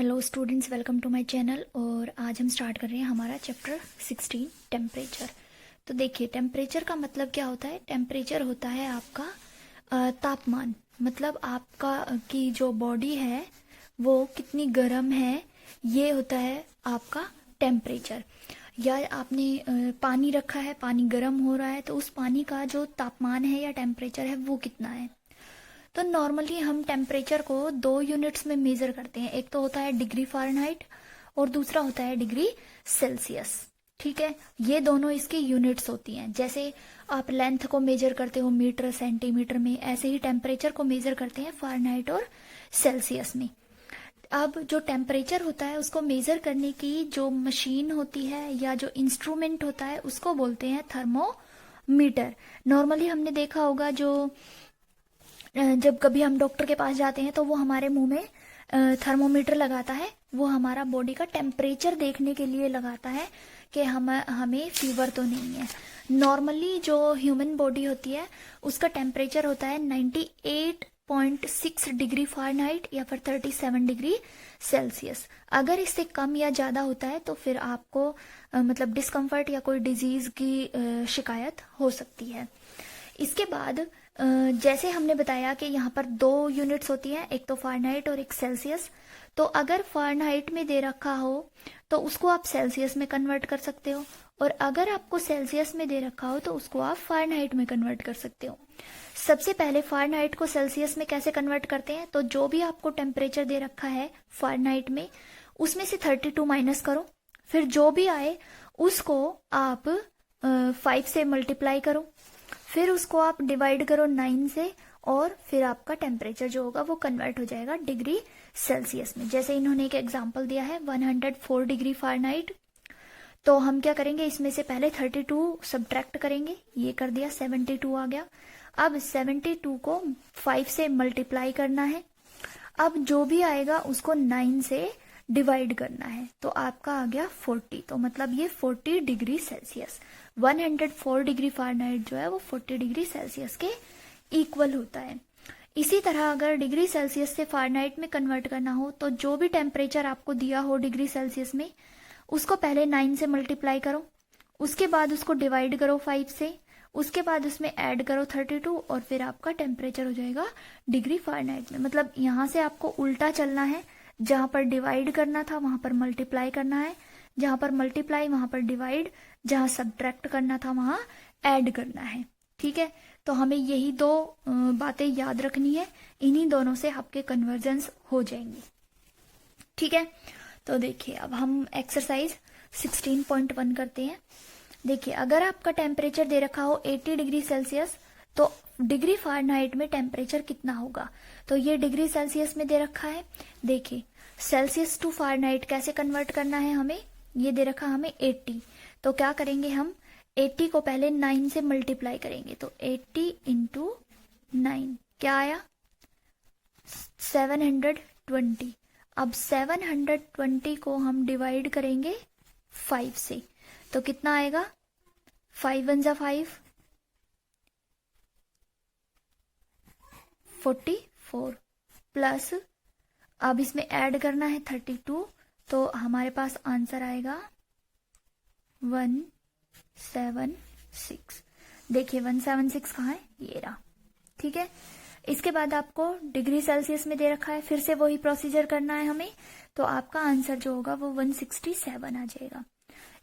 Hello students, welcome to my channel. और आज हम स्टार्ट कर रहे हैं हमारा चैप्टर 16 टेम्परेचर। तो देखिए, टेम्परेचर का मतलब क्या होता है। टेम्परेचर होता है आपका तापमान, मतलब आपका की जो बॉडी है वो कितनी गर्म है, ये होता है आपका टेम्परेचर। या आपने पानी रखा है, पानी गर्म हो रहा है, तो उस पानी का जो तापमान है या टेम्परेचर है वो कितना है। तो नॉर्मली हम टेम्परेचर को 2 यूनिट्स में मेजर करते हैं। एक तो होता है डिग्री फ़ारेनहाइट और दूसरा होता है डिग्री सेल्सियस। ठीक है, ये दोनों इसकी यूनिट्स होती हैं। जैसे आप लेंथ को मेजर करते हो मीटर सेंटीमीटर में, ऐसे ही टेम्परेचर को मेजर करते हैं फ़ारेनहाइट और सेल्सियस में। अब जो टेम्परेचर होता है उसको मेजर करने की जो मशीन होती है या जो इंस्ट्रूमेंट होता है उसको बोलते हैं थर्मोमीटर। नॉर्मली हमने देखा होगा, जो जब कभी हम डॉक्टर के पास जाते हैं तो वो हमारे मुंह में थर्मोमीटर लगाता है। वो हमारा बॉडी का टेम्परेचर देखने के लिए लगाता है कि हमें फीवर तो नहीं है। नॉर्मली जो ह्यूमन बॉडी होती है उसका टेम्परेचर होता है 98.6 डिग्री फ़ारेनहाइट या फिर 37 डिग्री सेल्सियस। अगर इससे कम या ज़्यादा होता है तो फिर आपको मतलब डिस्कम्फर्ट या कोई डिजीज की शिकायत हो सकती है। इसके बाद जैसे हमने बताया कि यहाँ पर 2 यूनिट्स होती हैं, एक तो फ़ारेनहाइट और एक सेल्सियस। तो अगर फ़ारेनहाइट में दे रखा हो तो उसको आप सेल्सियस में कन्वर्ट कर सकते हो, और अगर आपको सेल्सियस में दे रखा हो तो उसको आप फ़ारेनहाइट में कन्वर्ट कर सकते हो। सबसे पहले फ़ारेनहाइट को सेल्सियस में कैसे कन्वर्ट करते हैं, तो जो भी आपको टेम्परेचर दे रखा है फ़ारेनहाइट में, उसमें से 32 माइनस करो, फिर जो भी आए उसको आप 5 से मल्टीप्लाई करो, फिर उसको आप डिवाइड करो 9 से, और फिर आपका टेम्परेचर जो होगा वो कन्वर्ट हो जाएगा डिग्री सेल्सियस में। जैसे इन्होंने एक एग्जांपल दिया है 104 डिग्री फ़ारेनहाइट। तो हम क्या करेंगे, इसमें से पहले 32 सब्ट्रैक्ट करेंगे, ये कर दिया 72 आ गया। अब 72 को 5 से मल्टीप्लाई करना है, अब जो भी आएगा उसको 9 से डिवाइड करना है, तो आपका आ गया 40। तो मतलब ये 40 डिग्री सेल्सियस, 104 डिग्री फ़ारेनहाइट जो है वो 40 डिग्री सेल्सियस के इक्वल होता है। इसी तरह अगर डिग्री सेल्सियस से फ़ारेनहाइट में कन्वर्ट करना हो तो जो भी टेम्परेचर आपको दिया हो डिग्री सेल्सियस में, उसको पहले 9 से मल्टीप्लाई करो, उसके बाद उसको डिवाइड करो 5 से, उसके बाद उसमें ऐड करो 32, और फिर आपका टेम्परेचर हो जाएगा डिग्री फ़ारेनहाइट में। मतलब यहाँ से आपको उल्टा चलना है, जहां पर डिवाइड करना था वहां पर मल्टीप्लाई करना है, जहां पर मल्टीप्लाई वहां पर डिवाइड, जहां सब्ट्रैक्ट करना था वहां ऐड करना है। ठीक है, तो हमें यही दो बातें याद रखनी है, इन्हीं दोनों से आपके कन्वर्जन्स हो जाएंगे। ठीक है, तो देखिए अब हम एक्सरसाइज 16.1 करते हैं। देखिए, अगर आपका टेम्परेचर दे रखा हो 80 डिग्री सेल्सियस, तो डिग्री फ़ारेनहाइट में टेम्परेचर कितना होगा। तो ये डिग्री सेल्सियस में दे रखा है। देखिए, सेल्सियस टू फ़ारेनहाइट कैसे कन्वर्ट करना है हमें, ये दे रखा हमें 80। तो क्या करेंगे, हम 80 को पहले 9 से मल्टीप्लाई करेंगे, तो 80 इंटू 9 क्या आया, 720। अब 720 को हम डिवाइड करेंगे 5 से, तो कितना आएगा, 5 1 जा 5, 44 प्लस, अब इसमें ऐड करना है 32, तो हमारे पास आंसर आएगा 176। देखिए 176 कहाँ है, ये रहा। ठीक है, इसके बाद आपको डिग्री सेल्सियस में दे रखा है, फिर से वही प्रोसीजर करना है हमें, तो आपका आंसर जो होगा वो 167 आ जाएगा।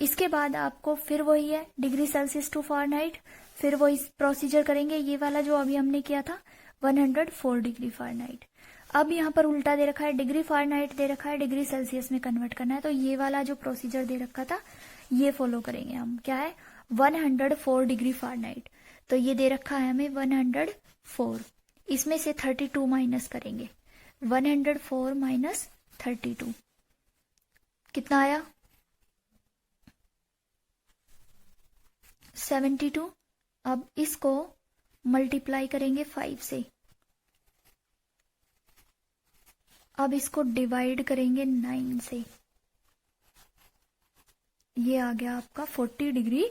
इसके बाद आपको फिर वही है डिग्री सेल्सियस टू फ़ारेनहाइट, फिर वही प्रोसीजर करेंगे, ये वाला जो अभी हमने किया था 104 डिग्री फ़ारेनहाइट। अब यहाँ पर उल्टा दे रखा है, डिग्री फ़ारेनहाइट दे रखा है, डिग्री सेल्सियस में कन्वर्ट करना है, तो ये वाला जो प्रोसीजर दे रखा था ये फॉलो करेंगे हम। क्या है, 104 डिग्री फ़ारेनहाइट, तो ये दे रखा है हमें 104, इसमें से 32 माइनस करेंगे, 104 माइनस 32 कितना आया, 72। अब इसको मल्टीप्लाई करेंगे 5 से, अब इसको डिवाइड करेंगे 9 से, ये आ गया आपका 40 डिग्री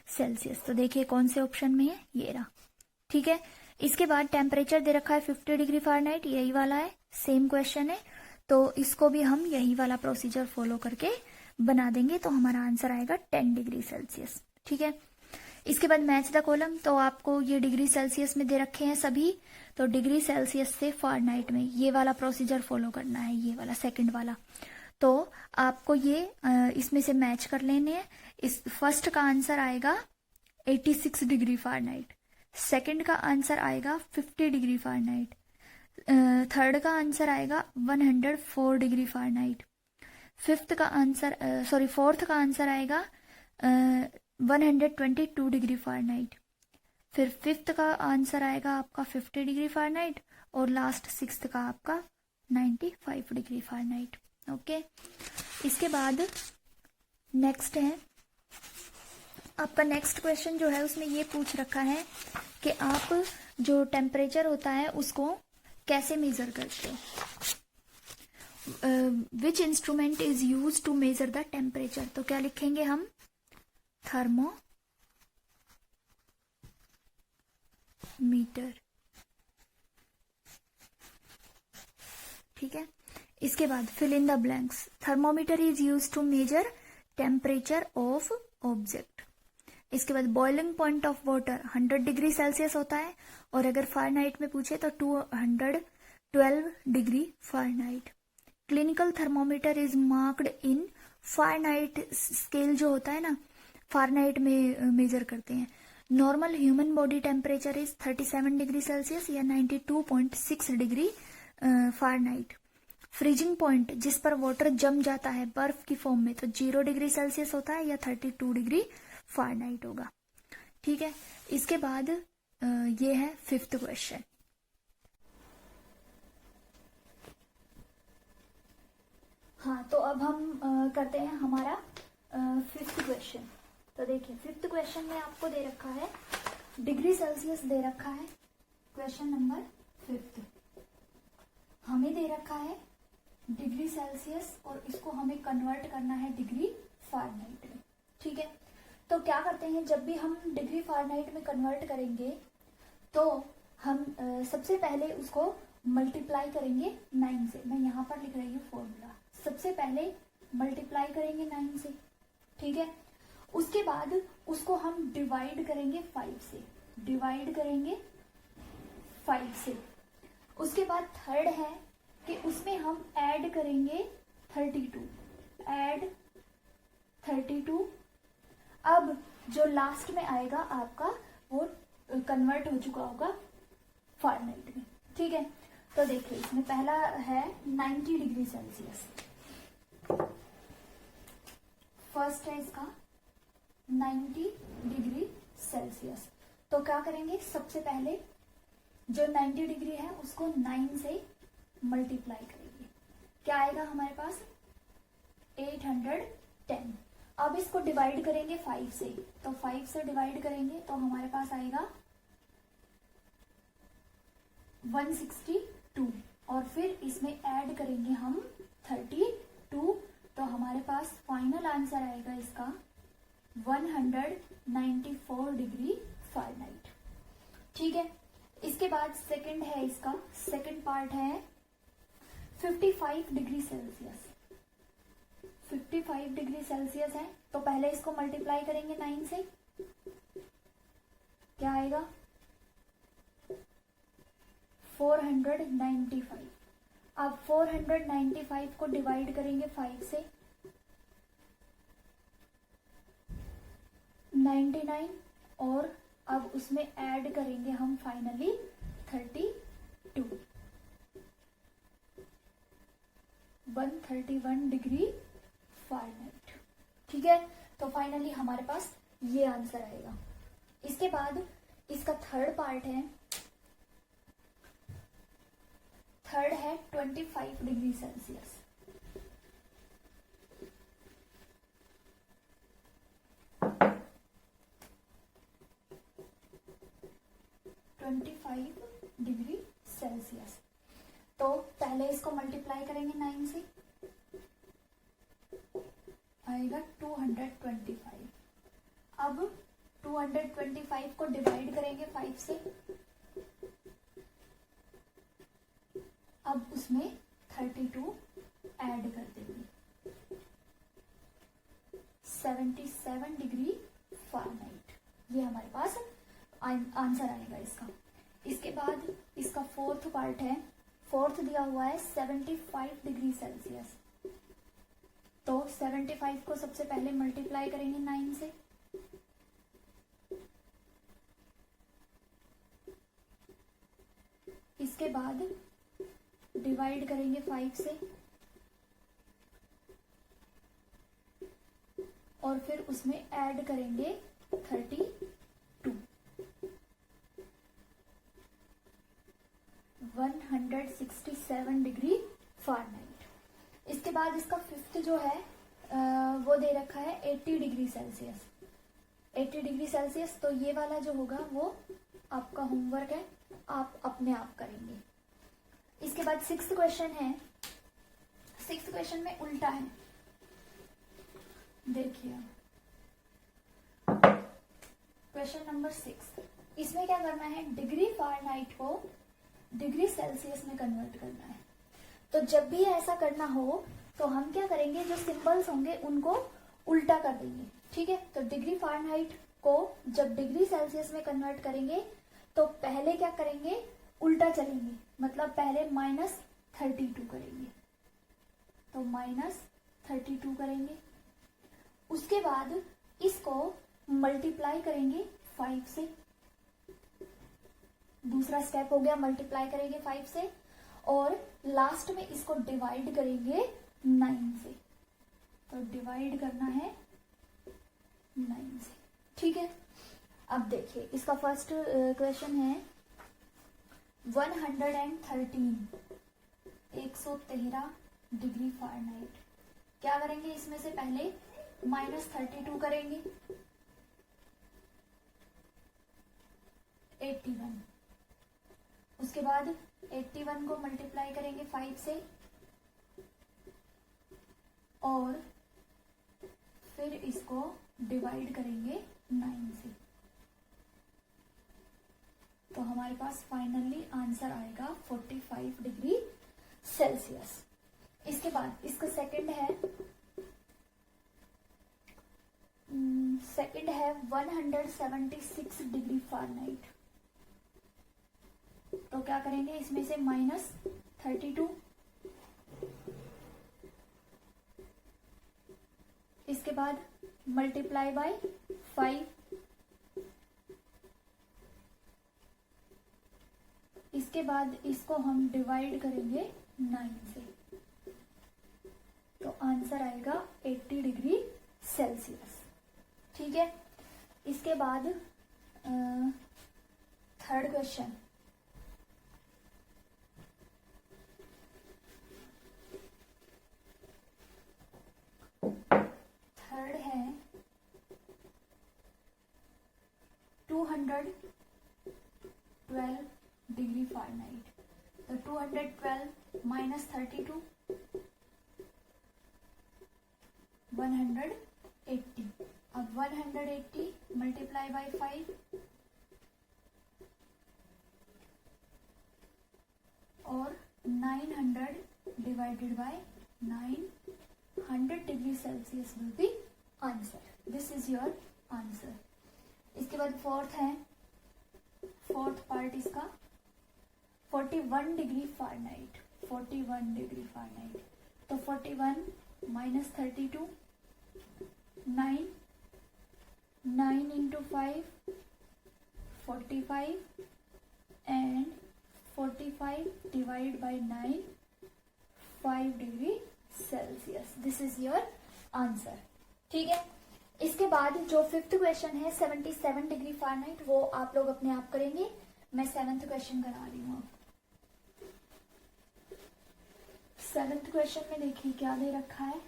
सेल्सियस। तो देखिए कौन से ऑप्शन में है, ये रहा। ठीक है, इसके बाद टेम्परेचर दे रखा है 50 डिग्री फ़ारेनहाइट, यही वाला है, सेम क्वेश्चन है। तो इसको भी हम यही वाला प्रोसीजर फॉलो करके बना देंगे, तो हमारा आंसर आएगा 10 डिग्री सेल्सियस। ठीक है, इसके बाद मैच द कॉलम। तो आपको ये डिग्री सेल्सियस में दे रखे हैं सभी, तो डिग्री सेल्सियस से फ़ारेनहाइट में ये वाला प्रोसीजर फॉलो करना है, ये वाला सेकंड वाला। तो आपको ये इसमें से मैच कर लेने हैं। इस फर्स्ट का आंसर आएगा 86 डिग्री फ़ारेनहाइट, सेकंड का आंसर आएगा 50 डिग्री फ़ारेनहाइट, थर्ड का आंसर आएगा 104 डिग्री फ़ारेनहाइट, फोर्थ का आंसर आएगा 122 डिग्री फ़ारेनहाइट, फिर फिफ्थ का आंसर आएगा आपका 50 डिग्री फ़ारेनहाइट, और लास्ट सिक्स्थ का आपका 95 डिग्री फ़ारेनहाइट। ओके, इसके बाद नेक्स्ट है आपका नेक्स्ट क्वेश्चन जो है उसमें ये पूछ रखा है कि आप जो टेम्परेचर होता है उसको कैसे मेजर करते हो। Which instrument is use to measure the temperature. तो क्या लिखेंगे हम, थर्मोमीटर। ठीक है, इसके बाद fill in the blanks. Thermometer is use to measure temperature of object. इसके बाद boiling point of water 100 degree Celsius होता है, और अगर फ़ारेनहाइट में पूछे तो 212 degree Fahrenheit. Clinical thermometer is marked in Fahrenheit scale जो होता है ना, फ़ारेनहाइट में मेजर करते हैं। Normal human body temperature is 37 degree Celsius या 92.6 डिग्री फ़ारेनहाइट। फ्रीजिंग पॉइंट जिस पर वाटर जम जाता है बर्फ की फॉर्म में, तो 0 डिग्री सेल्सियस होता है या 32 डिग्री फ़ारेनहाइट होगा। ठीक है, इसके बाद ये है फिफ्थ क्वेश्चन। हाँ, तो अब हम करते हैं हमारा फिफ्थ क्वेश्चन। तो देखिए फिफ्थ क्वेश्चन में आपको दे रखा है डिग्री सेल्सियस दे रखा है। क्वेश्चन नंबर फिफ्थ हमें दे रखा है डिग्री सेल्सियस, और इसको हमें कन्वर्ट करना है डिग्री फ़ारेनहाइट में। ठीक है, तो क्या करते हैं, जब भी हम डिग्री फ़ारेनहाइट में कन्वर्ट करेंगे तो हम सबसे पहले उसको मल्टीप्लाई करेंगे 9 से। मैं यहाँ पर लिख रही हूँ फॉर्मूला। सबसे पहले मल्टीप्लाई करेंगे 9 से। ठीक है, उसके बाद उसको हम डिवाइड करेंगे 5 से, डिवाइड करेंगे 5 से। उसके बाद थर्ड है कि उसमें हम ऐड करेंगे 32, ऐड 32। अब जो लास्ट में आएगा आपका वो कन्वर्ट हो चुका होगा फ़ारेनहाइट में। ठीक है, तो देखिए इसमें पहला है 90 डिग्री सेल्सियस। फर्स्ट है इसका 90 डिग्री सेल्सियस। तो क्या करेंगे, सबसे पहले जो 90 डिग्री है उसको 9 से मल्टीप्लाई करेंगे। क्या आएगा हमारे पास, 810। अब इसको डिवाइड करेंगे 5 से, तो 5 से डिवाइड करेंगे तो हमारे पास आएगा 162, और फिर इसमें ऐड करेंगे हम 32, तो हमारे पास फाइनल आंसर आएगा इसका 194 डिग्री फ़ारेनहाइट। ठीक है, इसके बाद सेकंड है इसका, सेकंड पार्ट है 55 डिग्री सेल्सियस। 55 डिग्री सेल्सियस है, तो पहले इसको मल्टीप्लाई करेंगे 9 से। क्या आएगा, 495। अब 495 को डिवाइड करेंगे 5 से, 99, और अब उसमें ऐड करेंगे हम फाइनली 32, 131 डिग्री फ़ारेनहाइट। ठीक है, तो फाइनली हमारे पास ये आंसर आएगा। इसके बाद इसका थर्ड पार्ट है, थर्ड है 25 डिग्री सेल्सियस। डिग्री सेल्सियस, तो पहले इसको मल्टीप्लाई करेंगे 9 से, आएगा 225। अब 225 को डिवाइड करेंगे 5 से, अब उसमें 32 77 डिग्री फ़ारेनहाइट। ये हमारे पास आंसर आएगा इसका। इसके बाद इसका फोर्थ पार्ट है, फोर्थ दिया हुआ है 75 डिग्री सेल्सियस। तो 75 को सबसे पहले मल्टीप्लाई करेंगे 9 से, इसके बाद डिवाइड करेंगे 5 से, और फिर उसमें ऐड करेंगे 32, 167 डिग्री फ़ारेनहाइट। इसके बाद इसका फिफ्थ जो है वो दे रखा है 80 डिग्री सेल्सियस। 80 डिग्री सेल्सियस, तो ये वाला जो होगा वो आपका होमवर्क है, आप अपने आप करेंगे। इसके बाद सिक्स्थ क्वेश्चन है, सिक्स्थ क्वेश्चन में उल्टा है, देखिए क्वेश्चन नंबर 6। इसमें क्या करना है, डिग्री फ़ारेनहाइट को डिग्री सेल्सियस में कन्वर्ट करना है। तो जब भी ऐसा करना हो तो हम क्या करेंगे, जो सिंबल्स होंगे उनको उल्टा कर देंगे, ठीक है। तो डिग्री फ़ारेनहाइट को जब डिग्री सेल्सियस में कन्वर्ट करेंगे तो पहले क्या करेंगे, उल्टा चलेंगे, मतलब पहले -32 करेंगे, तो -32 करेंगे। उसके बाद इसको मल्टीप्लाई करेंगे 5 से, दूसरा स्टेप हो गया, मल्टीप्लाई करेंगे 5 से, और लास्ट में इसको डिवाइड करेंगे 9 से। तो डिवाइड करना है 9 से, ठीक है। अब देखिए इसका फर्स्ट क्वेश्चन है 113 डिग्री फ़ारेनहाइट। क्या करेंगे, इसमें से पहले -32 करेंगे, 81, उसके बाद 81 को मल्टीप्लाई करेंगे 5 से, और फिर इसको डिवाइड करेंगे 9 से। तो हमारे पास फाइनली आंसर आएगा 45 डिग्री सेल्सियस। इसके बाद इसका सेकंड है 176 डिग्री फ़ारेनहाइट। तो क्या करेंगे, इसमें से -32, इसके बाद मल्टीप्लाई बाय 5, इसके बाद इसको हम डिवाइड करेंगे 9 से। तो आंसर आएगा 80 डिग्री सेल्सियस, ठीक है। इसके बाद थर्ड क्वेश्चन, थर्ड है 212 डिग्री फ़ारेनहाइट। तो 212 -32 180। अब 180 मल्टीप्लाई बाय 5, और 900 divided by 900 degree Celsius will be answer. This is your answer. इसके बाद फोर्थ है, फोर्थ पार्ट इसका 41 डिग्री फ़ारेनहाइट। 41 डिग्री फ़ारेनहाइट, तो 41 -32, 9 into 5, 45, and 45 divided by 9, 5 degree Celsius. This is your answer, ठीक है। इसके बाद जो फिफ्थ क्वेश्चन है 77 डिग्री फ़ारेनहाइट, वो आप लोग अपने आप करेंगे। मैं 7th क्वेश्चन करा रही हूँ। सेवेंथ क्वेश्चन में देखिए क्या दे रखा है,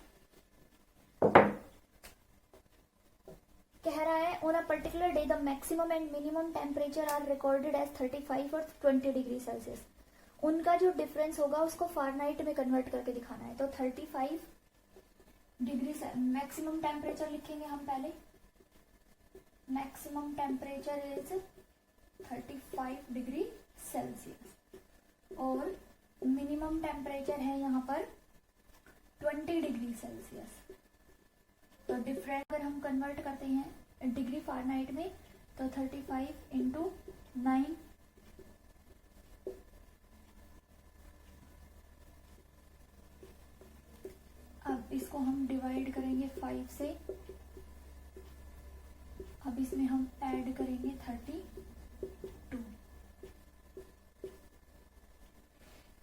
कह रहा है on a particular day the maximum and minimum temperature are recorded as 35 और 20 डिग्री सेल्सियस। उनका जो डिफरेंस होगा उसको फ़ारेनहाइट में कन्वर्ट करके दिखाना है। तो 35 डिग्री मैक्सिमम टेम्परेचर लिखेंगे हम पहले, maximum temperature is 35 degree Celsius, और मिनिमम टेम्परेचर है यहाँ पर 20 डिग्री सेल्सियस। तो डिफरेंट अगर हम कन्वर्ट करते हैं डिग्री फ़ारेनहाइट में तो 35 इंटू 9 अब इसको हम डिवाइड करेंगे 5 से। अब इसमें हम ऐड करेंगे 32।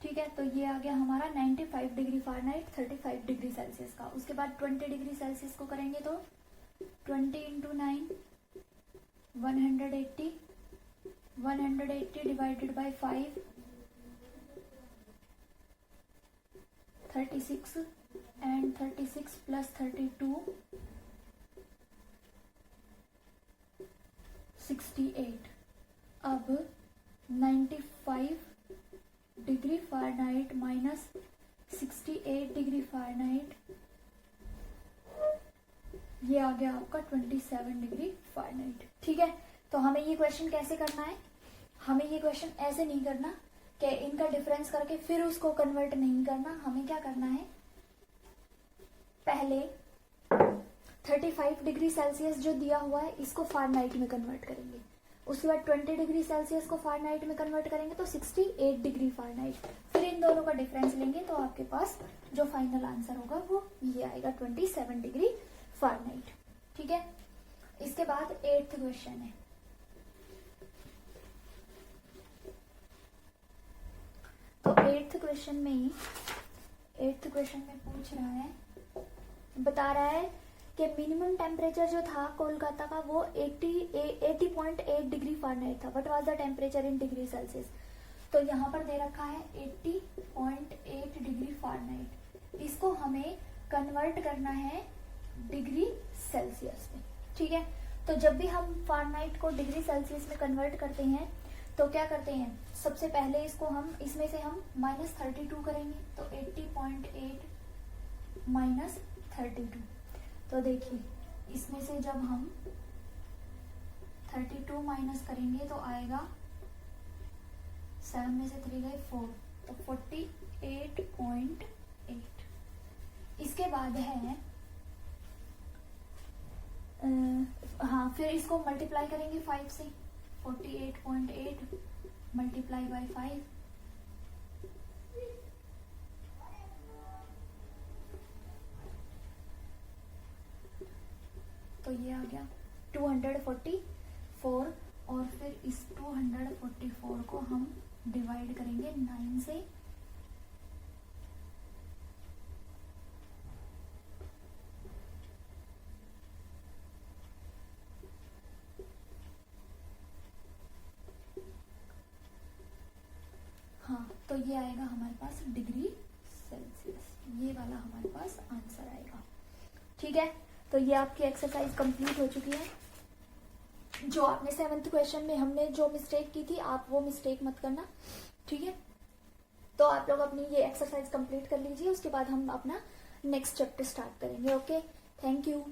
ठीक है, तो ये आ गया हमारा 95 डिग्री फ़ारेनहाइट 35 डिग्री सेल्सियस का। उसके बाद 20 डिग्री सेल्सियस को करेंगे तो 20 into 9 180 divided by 5 36 and 36 plus 32 68। अब 95 degree Fahrenheit minus 68 degree Fahrenheit, ये आ गया आपका 27 डिग्री फ़ारेनहाइट। ठीक है, तो हमें ये क्वेश्चन कैसे करना है, हमें ये क्वेश्चन ऐसे नहीं करना कि इनका डिफरेंस करके फिर उसको कन्वर्ट नहीं करना। हमें क्या करना है, पहले 35 डिग्री सेल्सियस जो दिया हुआ है इसको फ़ारेनहाइट में कन्वर्ट करेंगे। उसके बाद 20 डिग्री सेल्सियस को फ़ारेनहाइट में कन्वर्ट करेंगे तो 68 डिग्री फ़ारेनहाइट। फिर इन दोनों का डिफरेंस लेंगे तो आपके पास जो फाइनल आंसर होगा वो ये आएगा 27 डिग्री फ़ारेनहाइट। ठीक है, इसके बाद 8th क्वेश्चन है। तो 8th क्वेश्चन में पूछ रहा है, बता रहा है कि मिनिमम टेम्परेचर जो था कोलकाता का वो 80.8 डिग्री फ़ारेनहाइट था। What was the temperature in degree Celsius. तो यहाँ पर दे रखा है 80.8 डिग्री फ़ारेनहाइट। इसको हमें कन्वर्ट करना है डिग्री सेल्सियस में। ठीक है, तो जब भी हम फ़ारेनहाइट को डिग्री सेल्सियस में कन्वर्ट करते हैं तो क्या करते हैं, सबसे पहले इसको हम इसमें से हम -32 करेंगे। तो 80.8 माइनस 32। तो देखिए इसमें से जब हम 32 माइनस करेंगे तो आएगा 7 में से 3 गए 4, तो 48.8। इसके बाद है हाँ, फिर इसको मल्टीप्लाई करेंगे 5 से। 48.8 मल्टीप्लाई बाई 5, तो ये आ गया 244। और फिर इस 244 को हम डिवाइड करेंगे 9 से। हाँ, तो ये आएगा हमारे पास डिग्री सेल्सियस, ये वाला हमारे पास आंसर आएगा। ठीक है, तो ये आपकी एक्सरसाइज कंप्लीट हो चुकी है। जो आपने 7th क्वेश्चन में हमने जो मिस्टेक की थी आप वो मिस्टेक मत करना। ठीक है, तो आप लोग अपनी ये एक्सरसाइज कंप्लीट कर लीजिए, उसके बाद हम अपना नेक्स्ट चैप्टर स्टार्ट करेंगे। Okay, thank you.